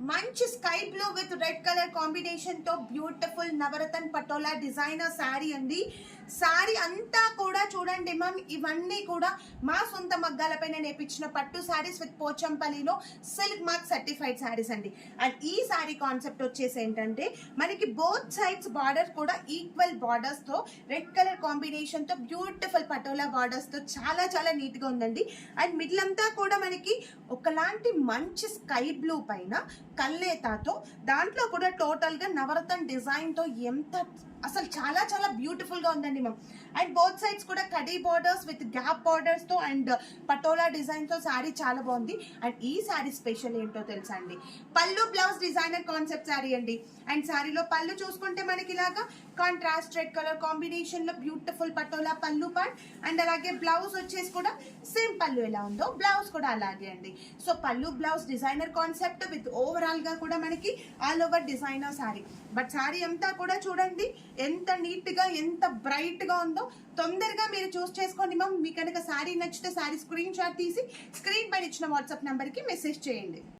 మంచి sky blue with red colour combination తో beautiful నవరత్న patola designer sari అండి. శారీ అంతా కూడా చూడండి మ్యామ్, ఇవన్నీ కూడా మా సొంత మగ్గాలపైన నేర్పించిన పట్టు శారీస్ విత్ పోచంపల్లిలో సిల్క్ మార్క్ సర్టిఫైడ్ శారీస్ అండి. అండ్ ఈ శారీ కాన్సెప్ట్ వచ్చేసి ఏంటంటే మనకి బోత్ సైడ్స్ బార్డర్ కూడా ఈక్వల్ బార్డర్స్ తో రెడ్ కలర్ కాంబినేషన్ తో బ్యూటిఫుల్ పటోలా బార్డర్స్ తో చాలా చాలా నీట్ గా ఉందండి. అండ్ మిడిల్ అంతా కూడా మనకి ఒకలాంటి మంచి స్కై బ్లూ పైన కల్నేతాతో దాంట్లో కూడా టోటల్ గా నవరత్న డిజైన్ తో ఎంత అసలు చాలా చాలా బ్యూటిఫుల్ గా ఉందండి మ్యామ్. అండ్ బోత్ సైడ్స్ కూడా khadi borders with gap borders తో అండ్ పటోలా డిజైన్ తో శారీ చాలా బాగుంది. అండ్ ఈ శారీ స్పెషల్ ఏంటో తెలుసా అండి, పళ్ళు బ్లౌజ్ డిజైనర్ కాన్సెప్ట్ శారీ అండి. అండ్ శారీలో పళ్ళు చూసుకుంటే మనకి ఇలాగా కాంట్రాస్ట్ రెడ్ కలర్ కాంబినేషన్ లో బ్యూటిఫుల్ పటోలా పళ్ళు పార్ట్. అండ్ అలాగే బ్లౌజ్ వచ్చేసి కూడా సేమ్ పళ్ళు ఎలా ఉందో బ్లౌజ్ కూడా అలాగే అండి. సో పళ్ళు blouse designer concept with overall గా కూడా మనకి all over designer sari. But sari అంతా కూడా చూడండి ఎంత నీట్ గా ఎంత బ్రైట్ గా ఉందో. తొందరగా మీరు చూస్ చేసుకోండి మ్యామ్. మీకు కనుక శారీ నచ్చితే శారీ స్క్రీన్ షాట్ తీసి స్క్రీన్ పైన ఇచ్చిన వాట్సాప్ నంబర్ కి మెసేజ్ చేయండి.